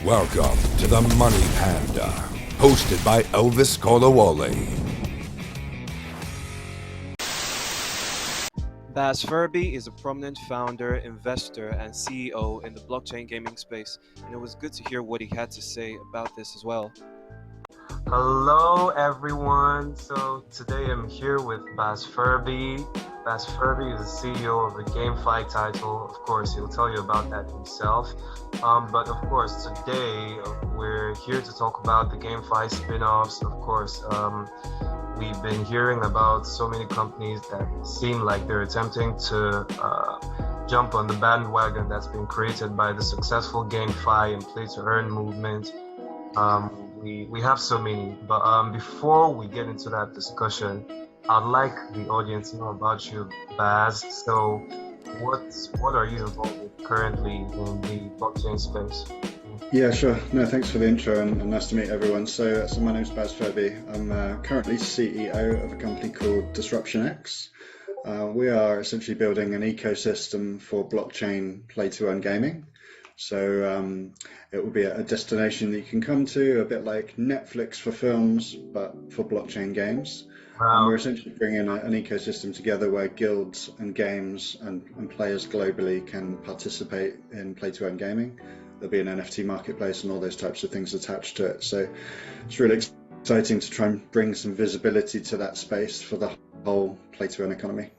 Welcome to the Money Panda, hosted by Elvis Kolawole. Baz Furby is a prominent founder, investor, and CEO in the blockchain gaming space, and it was good to hear what he had to say about this as well. Hello everyone. So today I'm here with Baz Furby. Baz Furby is the CEO of the GameFi title. Of course, he'll tell you about that himself. But of course, today we're here to talk about the GameFi spin-offs. Of course, we've been hearing about so many companies that seem like they're attempting to jump on the bandwagon that's been created by the successful GameFi and play-to-earn movement. We have so many, but before we get into that discussion, I'd like the audience to know about you, Baz. So, what are you involved with currently in the blockchain space? Yeah, sure. No, thanks for the intro and nice to meet everyone. So my name's Baz Furby. I'm currently CEO of a company called Disruption X. We are essentially building an ecosystem for blockchain play-to-earn gaming. So it will be a destination that you can come to, a bit like Netflix for films, but for blockchain games. Wow. And we're essentially bringing an ecosystem together where guilds and games and players globally can participate in play-to-earn gaming. There'll be an NFT marketplace and all those types of things attached to it. So it's really exciting to try and bring some visibility to that space for the whole play-to-earn economy.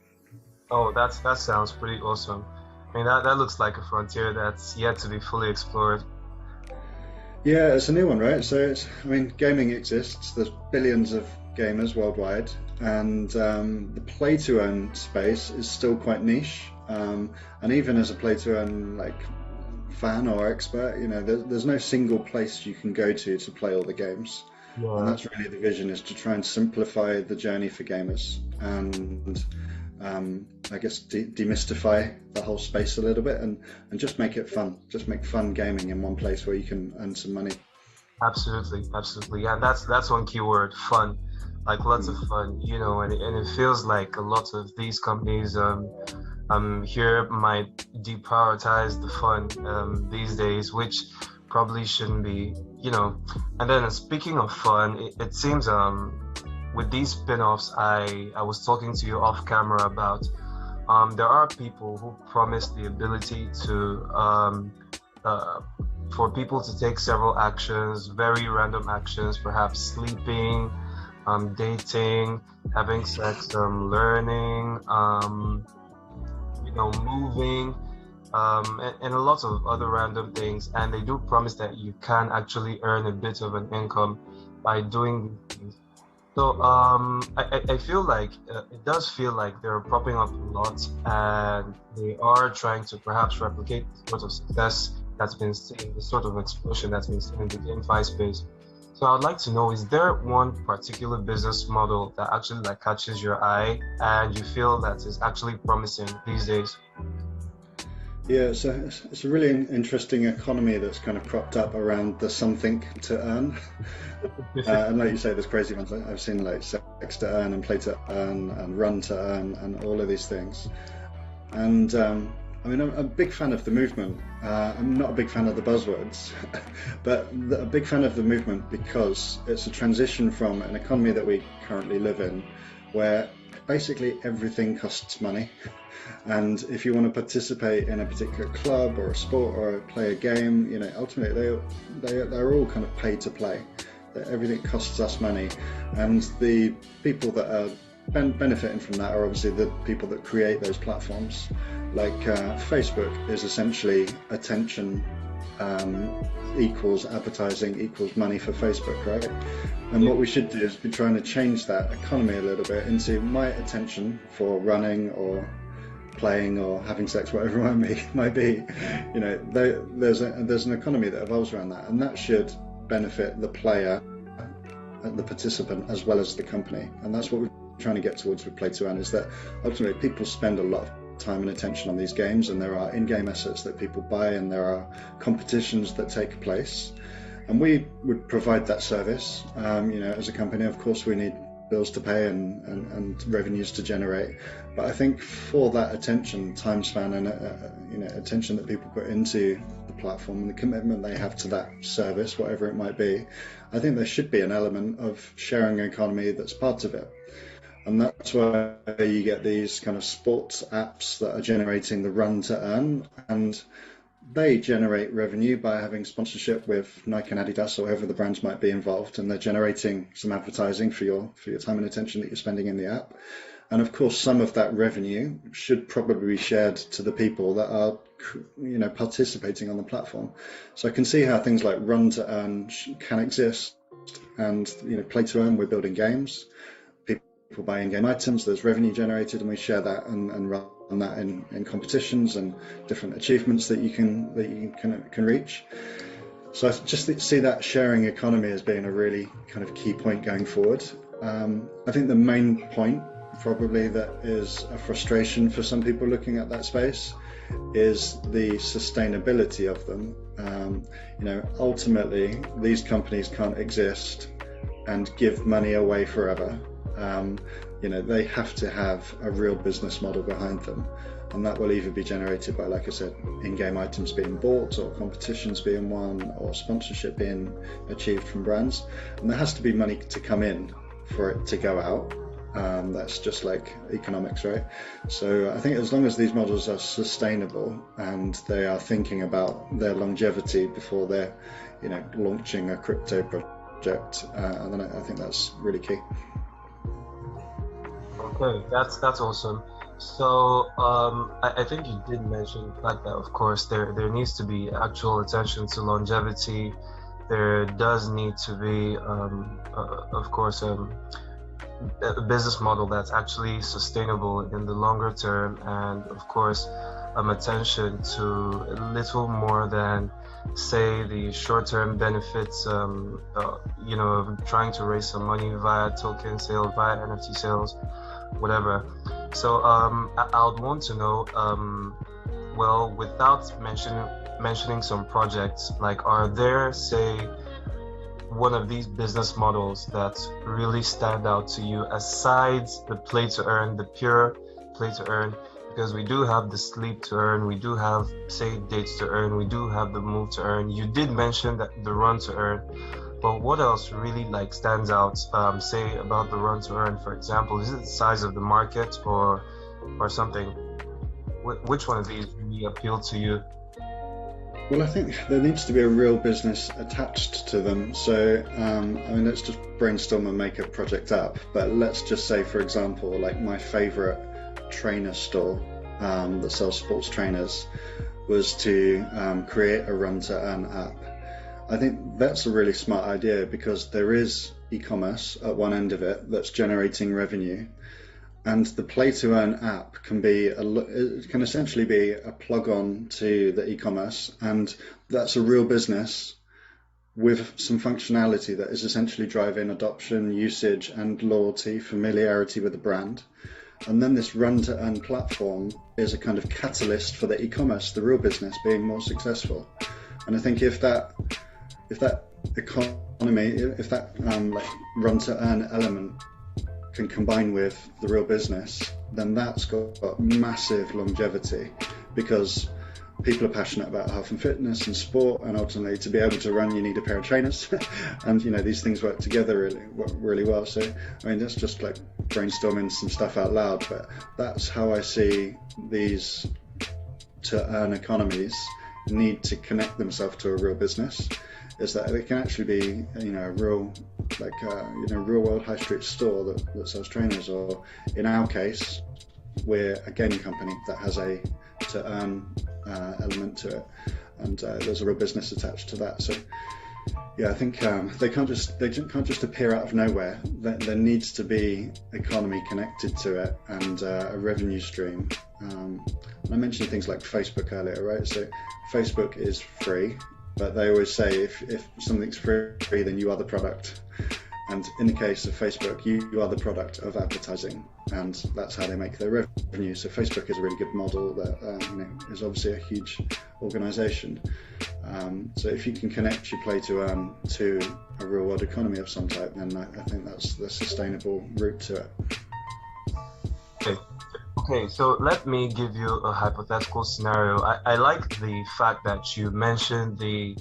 Oh, that sounds pretty awesome. I mean, that looks like a frontier that's yet to be fully explored. Yeah, it's a new one, right? So gaming exists. There's billions of gamers worldwide, and the play-to-earn space is still quite niche. And even as a play-to-earn fan or expert, there's no single place you can go to play all the games. Yeah. And that's really the vision, is to try and simplify the journey for gamers and I guess demystify the whole space a little bit and just make it fun. Just make fun gaming in one place where you can earn some money. Absolutely. Yeah, that's one key word, fun. Like lots of fun, and it feels like a lot of these companies here might deprioritize the fun these days, which probably shouldn't be, And then speaking of fun, it seems with these spin-offs I was talking to you off camera about, there are people who promise the ability to for people to take several actions, very random actions, perhaps sleeping, dating, having sex, learning, moving, and a lot of other random things. And they do promise that you can actually earn a bit of an income by doing these things. So I feel like it does feel like they're popping up a lot, and they are trying to perhaps replicate the sort of success that's been seen, the sort of explosion that's been seen in the GameFi space. So I'd like to know, is there one particular business model that actually catches your eye and you feel that is actually promising these days? Yeah, it's a really interesting economy that's kind of cropped up around the something to earn. And like you say, there's crazy ones. I've seen like sex to earn and play to earn and run to earn and all of these things. And I'm a big fan of the movement. I'm not a big fan of the buzzwords, but a big fan of the movement because it's a transition from an economy that we currently live in, where basically everything costs money. And if you want to participate in a particular club or a sport or play a game, ultimately they're all kind of pay to play. Everything costs us money, and the people that are benefiting from that are obviously the people that create those platforms. Like Facebook is essentially attention equals advertising equals money for Facebook, right? And what we should do is be trying to change that economy a little bit into my attention for running or playing or having sex, whatever it might be. There's an economy that evolves around that, and that should benefit the player and the participant as well as the company. And that's what we're trying to get towards with play to earn, is that ultimately people spend a lot of time and attention on these games, and there are in-game assets that people buy, and there are competitions that take place, and we would provide that service. As a company, of course, we need bills to pay and revenues to generate. But I think for that attention, time span, and attention that people put into the platform and the commitment they have to that service, whatever it might be, I think there should be an element of sharing economy that's part of it. And that's why you get these kind of sports apps that are generating the run to earn, and they generate revenue by having sponsorship with Nike and Adidas or whoever the brands might be involved, and they're generating some advertising for your time and attention that you're spending in the app. And of course, some of that revenue should probably be shared to the people that are, participating on the platform. So I can see how things like run to earn can exist, and play to earn. We're building games. People buy in-game items. There's revenue generated, and we share that and run that in competitions and different achievements that you can reach. So I just see that sharing economy as being a really kind of key point going forward. I think the main point probably that is a frustration for some people looking at that space is the sustainability of them. Ultimately these companies can't exist and give money away forever. They have to have a real business model behind them, and that will either be generated by, like I said, in-game items being bought, or competitions being won, or sponsorship being achieved from brands. And there has to be money to come in for it to go out. That's just like economics, right? So I think as long as these models are sustainable and they are thinking about their longevity before they're launching a crypto project, then I think that's really key. Okay, that's awesome. So I think you did mention the fact that, of course, there needs to be actual attention to longevity. There does need to be, of course, a business model that's actually sustainable in the longer term, and of course, attention to a little more than, say, the short-term benefits, of trying to raise some money via token sales, via NFT sales, whatever. So I would want to know, without mentioning some projects, like, are there, say, one of these business models that really stand out to you aside the play to earn, the pure play to earn? Because we do have the sleep to earn, we do have, say, dates to earn, we do have the move to earn. You did mention that the run to earn, but what else really stands out, say, about the run to earn? For example, is it the size of the market or something? Which one of these really appealed to you? Well, I think there needs to be a real business attached to them. So, let's just brainstorm and make a project up. But let's just say, for example, like my favorite trainer store that sells sports trainers was to create a run to earn app. I think that's a really smart idea, because there is e-commerce at one end of it that's generating revenue, and the play to earn app can essentially be a plug on to the e-commerce, and that's a real business with some functionality that is essentially driving adoption, usage, and loyalty, familiarity with the brand. And then this run to earn platform is a kind of catalyst for the e-commerce, the real business, being more successful. And I think if that economy, if that run to earn element can combine with the real business, then that's got massive longevity, because people are passionate about health and fitness and sport, and ultimately to be able to run you need a pair of trainers and these things work together really well. So that's just like brainstorming some stuff out loud, but that's how I see these to earn economies need to connect themselves to a real business, is that it can actually be a real real world high street store that sells trainers, or in our case we're a gaming company that has a to earn element to it, and there's a real business attached to that. So yeah, I think they can't just appear out of nowhere. There needs to be economy connected to it, and a revenue stream. I mentioned things like Facebook earlier, right? So Facebook is free, but they always say if something's free, then you are the product. And in the case of Facebook, you are the product of advertising, and that's how they make their revenue. So Facebook is a really good model that is obviously a huge organization. So if you can connect your play to earn to a real world economy of some type, then I think that's the sustainable route to it. Okay, so let me give you a hypothetical scenario. I like the fact that you mentioned your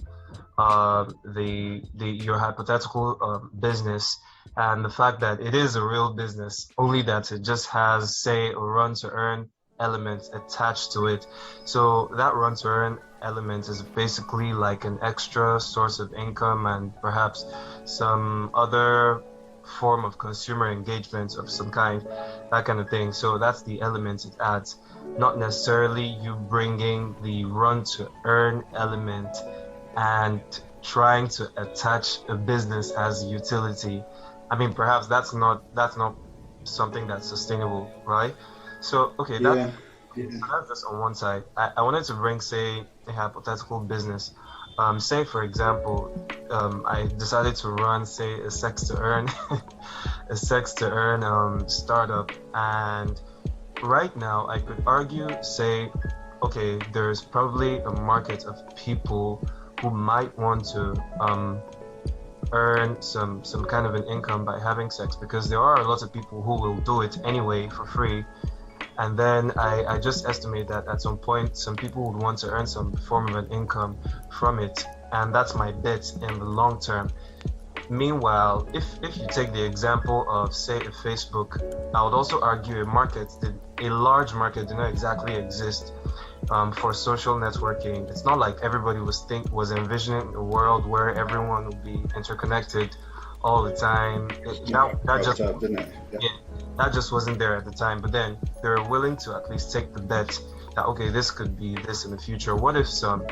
hypothetical business, and the fact that it is a real business, only that it just has, say, a run to earn element attached to it. So that run to earn element is basically like an extra source of income and perhaps some other form of consumer engagement of some kind, that kind of thing. So that's the element it adds, not necessarily you bringing the run to earn element and trying to attach a business as a utility. I mean, perhaps that's not something that's sustainable, right? So okay, that's just on one side. I wanted to bring, say, a hypothetical business. Say for example, I decided to run, say, a sex to earn startup, and right now I could argue, say, okay, there's probably a market of people who might want to earn some kind of an income by having sex, because there are a lot of people who will do it anyway for free. And then I just estimate that at some point some people would want to earn some form of an income from it, and that's my bet in the long term. Meanwhile, if you take the example of, say, a Facebook, I would also argue a large market did not exactly exist for social networking. It's not like everybody was envisioning a world where everyone would be interconnected all the time. That just wasn't there at the time. But then they were willing to at least take the bet that, okay, this could be this in the future. What if some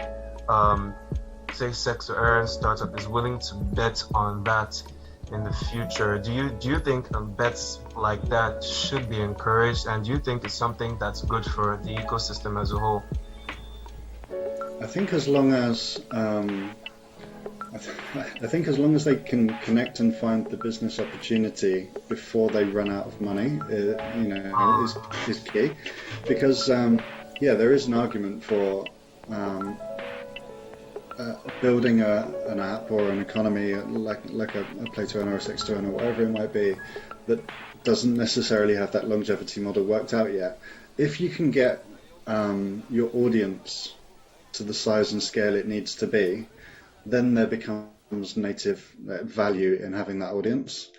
say sex to earn startup is willing to bet on that in the future? Do you think bets like that should be encouraged, and do you think it's something that's good for the ecosystem as a whole? I think as long as they can connect and find the business opportunity before they run out of money, is key. Because there is an argument for building an app or an economy like a play to earn or a sex to earn or whatever it might be that doesn't necessarily have that longevity model worked out yet. If you can get your audience to the size and scale it needs to be, then there becomes native value in having that audience.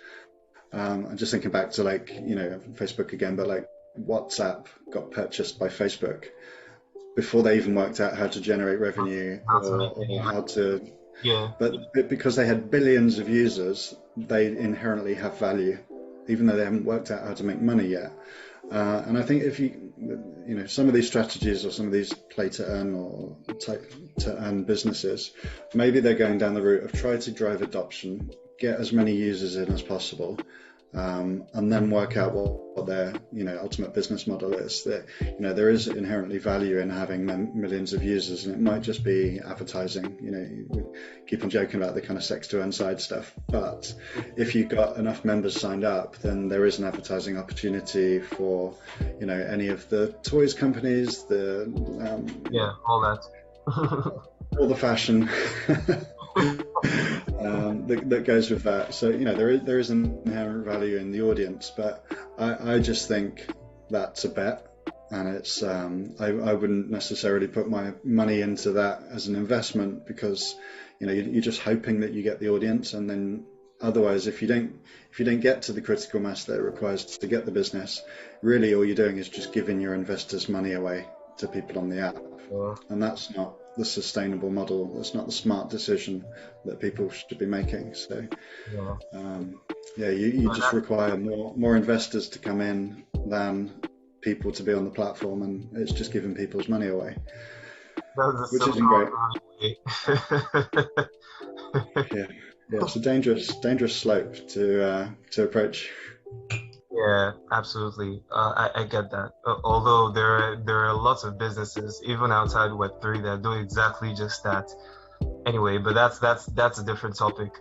I'm just thinking back to Facebook again, but WhatsApp got purchased by Facebook before they even worked out how to generate revenue or how to. Yeah. But because they had billions of users, they inherently have value, even though they haven't worked out how to make money yet. And I think if some of these strategies or some of these play to earn or type to earn businesses, maybe they're going down the route of try to drive adoption, get as many users in as possible, and then work out what their ultimate business model is. That there is inherently value in having millions of users, and it might just be advertising. We keep on joking about the kind of sex to earn side stuff, but if you've got enough members signed up, then there is an advertising opportunity for any of the toys companies, all that. all the fashion that goes with that. So there is an inherent value in the audience, but I just think that's a bet, and it's I wouldn't necessarily put my money into that as an investment, because you're just hoping that you get the audience, and then otherwise if you don't get to the critical mass that it requires to get the business, really all you're doing is just giving your investors money away to people on the app. And that's not the sustainable model. That's not the smart decision that people should be making. So you just require more investors to come in than people to be on the platform, and it's just giving people's money away, which isn't great. It's a dangerous slope to approach. Yeah, absolutely. I get that. Although there are lots of businesses, even outside Web3, that do exactly just that. Anyway, but that's a different topic.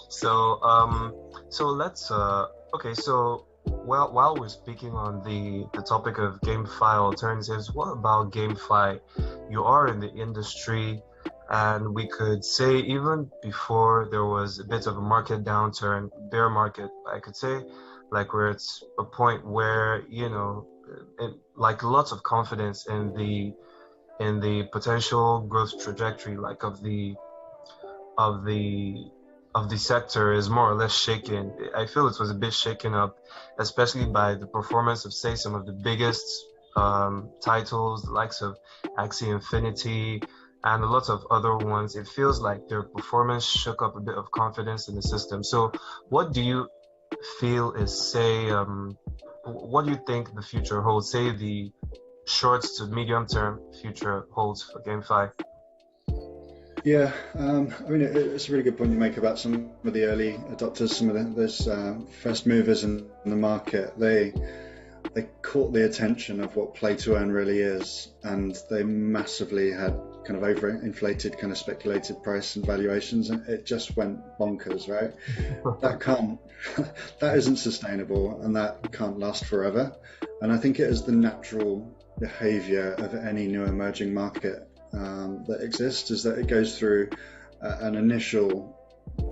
So so let's okay. So while we're speaking on the topic of GameFi alternatives, what about GameFi? You are in the industry, and we could say even before there was a bit of a market downturn, bear market, I could say, like where it's a point where like lots of confidence in the potential growth trajectory, like of the of the sector is more or less shaken. I feel it was a bit shaken up, especially by the performance of, say, some of the biggest titles, the likes of Axie Infinity and a lot of other ones. It feels like their performance shook up a bit of confidence in the system. So, what do you feel is, say, what do you think the future holds? Say the short to medium term future holds for GameFi. Yeah, I mean, it's a really good point you make about some of the early adopters, some of those first movers in the market. They caught the attention of what play to earn really is, and they massively had kind of overinflated, kind of speculated price and valuations, and it just went bonkers, right? That isn't sustainable, and that can't last forever. And I think it is the natural behavior of any new emerging market that exists, is that it goes through an initial,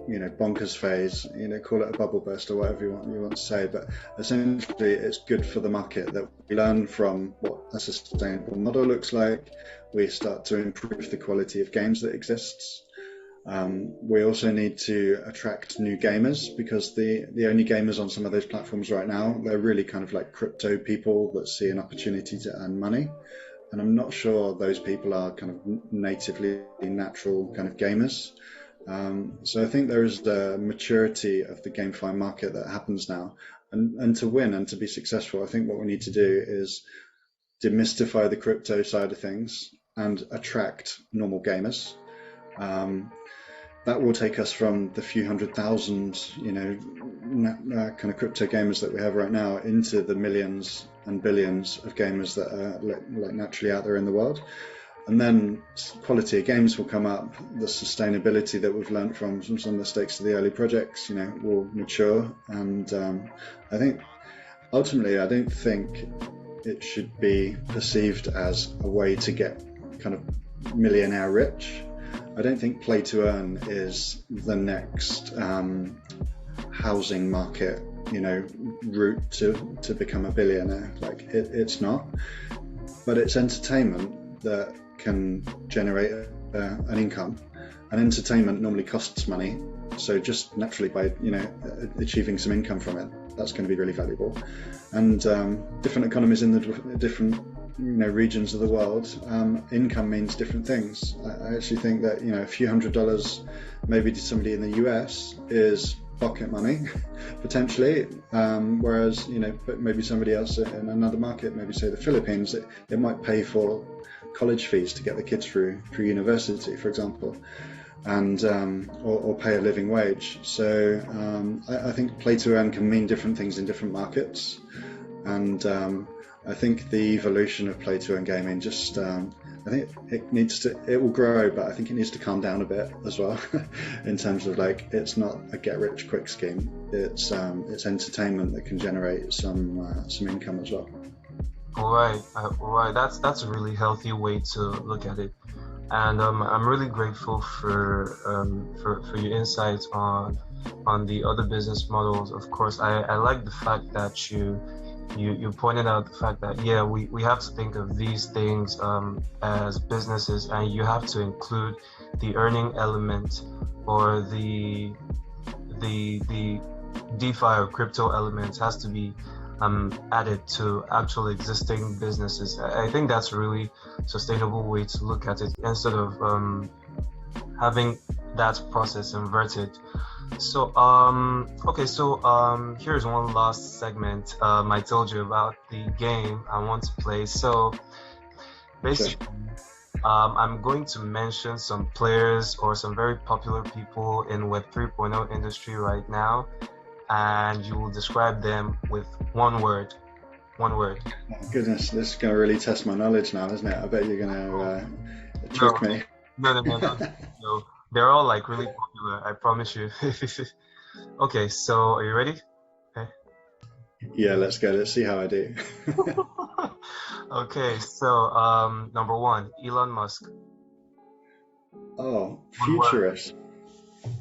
bonkers phase, call it a bubble burst or whatever you want to say, but essentially it's good for the market that we learn from what a sustainable model looks like. We start to improve the quality of games that exists. We also need to attract new gamers, because the only gamers on some of those platforms right now, they're really kind of like crypto people that see an opportunity to earn money. And I'm not sure those people are kind of natively natural kind of gamers. So I think there is the maturity of the GameFi market that happens now. And to win and to be successful, I think what we need to do is demystify the crypto side of things and attract normal gamers. That will take us from the few 100,000, kind of crypto gamers that we have right now into the millions and billions of gamers that are like naturally out there in the world. And then quality of games will come up. The sustainability that we've learned from some of the mistakes of the early projects, will mature. And I think ultimately, I don't think it should be perceived as a way to get kind of millionaire rich. I don't think play to earn is the next housing market, route to become a billionaire. Like it's not, but it's entertainment that can generate an income, and entertainment normally costs money. So just naturally by achieving some income from it, that's going to be really valuable. And different economies in the different regions of the world, income means different things. I actually think that a few $100s maybe to somebody in the US is pocket money potentially, whereas but maybe somebody else in another market, maybe say the Philippines, it might pay for college fees to get the kids through university, for example, and or pay a living wage. So I think play to earn can mean different things in different markets, and I think the evolution of play to earn gaming just I think it will grow, but I think it needs to calm down a bit as well in terms of like it's not a get rich quick scheme. It's entertainment that can generate some income as well. All right. That's a really healthy way to look at it, and I'm really grateful for your insights on the other business models. Of course, I like the fact that you pointed out the fact that we have to think of these things as businesses, and you have to include the earning element or the DeFi or crypto element has to be added to actual existing businesses. I think that's a really sustainable way to look at it, instead of having that process inverted. So here's one last segment. I told you about the game I want to play. So basically, I'm going to mention some players or some very popular people in Web 3.0 industry right now, and you will describe them with one word. One word. Oh, goodness, this is going to really test my knowledge now, isn't it? I bet you're going to trick me. No. They're all like really popular, I promise you. Okay, so are you ready? Okay. Yeah, let's go. Let's see how I do. Okay, so number one, Elon Musk. Oh, One word. futurist.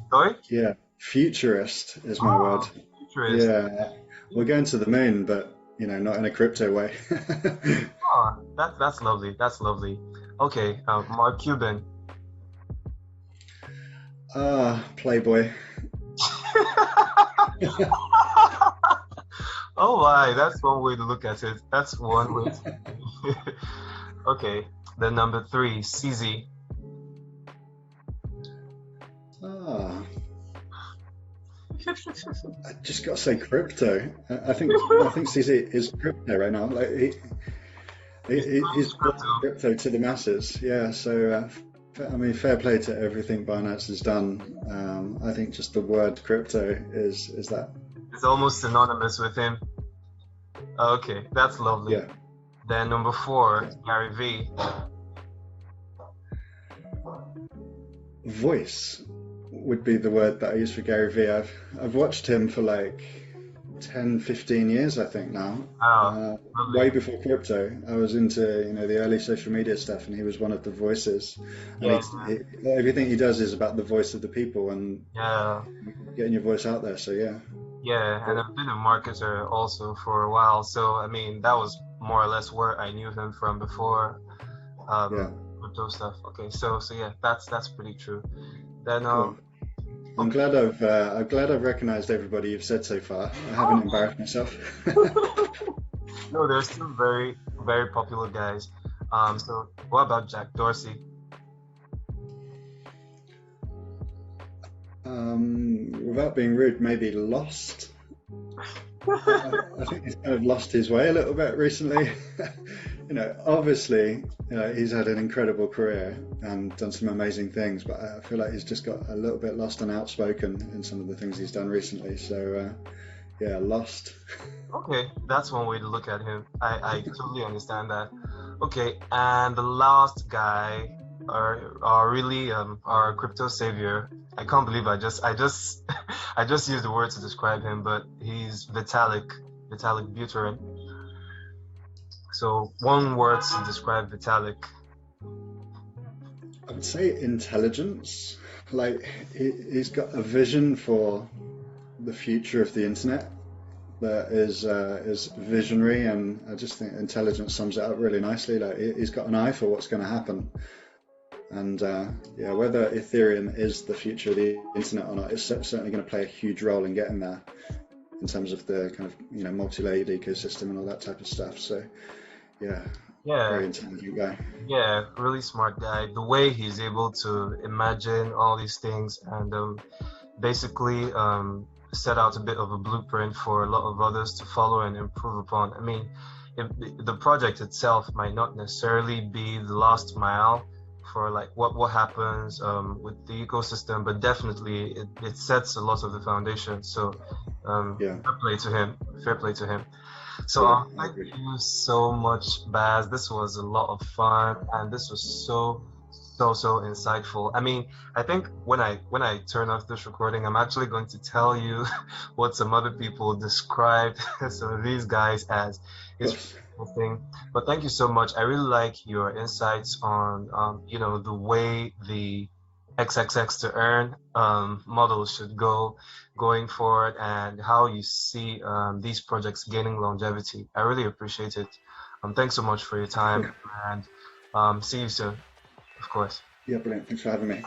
Sorry? Yeah, futurist is my word. Oh, futurist. Yeah, we're going to the moon, but not in a crypto way. Oh, that's lovely. That's lovely. Okay, Mark Cuban. Ah, Playboy. Oh my, that's one way to look at it. That's one way. Okay, then number three, CZ. Ah, I just got to say crypto. I think CZ is crypto right now. Like he's brought crypto to the masses. Yeah, so I mean, fair play to everything Binance has done. I think just the word crypto is that. It's almost synonymous with him. Okay, that's lovely. Yeah. Then number four, Gary V. Voice would be the word that I use for Gary Vee. I've watched him for like 10, 15 years, I think now. Oh, lovely. Way before crypto, I was into the early social media stuff, and he was one of the voices. And Yeah, everything he does is about the voice of the people and yeah, getting your voice out there. So yeah, yeah. And I've been a marketer also for a while, so I mean that was more or less where I knew him from before. yeah, Crypto stuff. Okay, so yeah, that's pretty true. Then cool. I'm glad I've recognized everybody you've said so far. I haven't embarrassed myself. no, there's some very very popular guys. So what about Jack Dorsey? Without being rude, maybe lost. I think he's kind of lost his way a little bit recently. Obviously, he's had an incredible career and done some amazing things, but I feel like he's just got a little bit lost and outspoken in some of the things he's done recently. So, yeah, lost. Okay, that's one way to look at him. I totally understand that. Okay, and the last guy, our crypto savior. I can't believe I just I just used the word to describe him, but he's Vitalik Buterin. So one word to describe Vitalik. I would say intelligence. Like he's got a vision for the future of the internet that is visionary, and I just think intelligence sums it up really nicely. Like he's got an eye for what's going to happen. And yeah, whether Ethereum is the future of the internet or not, it's certainly going to play a huge role in getting there in terms of the kind of multi-layered ecosystem and all that type of stuff. So yeah, Yeah, very intelligent guy. yeah, really smart guy. The way he's able to imagine all these things and basically set out a bit of a blueprint for a lot of others to follow and improve upon. I mean, if the project itself might not necessarily be the last mile for like what happens with the ecosystem, but definitely it sets a lot of the foundation. So Yeah, fair play to him. Fair play to him. So yeah, I thank agree. you so much, Baz. This was a lot of fun, and this was so insightful. I mean, I think when I turn off this recording, I'm actually going to tell you what some other people described some of these guys as. Of It's course. a thing. But thank you so much. I really like your insights on the way the XXX to earn model should go going forward and how you see these projects gaining longevity. I really appreciate it. Thanks so much for your time Cool. and see you soon, of course. Yeah, brilliant. Thanks for having me.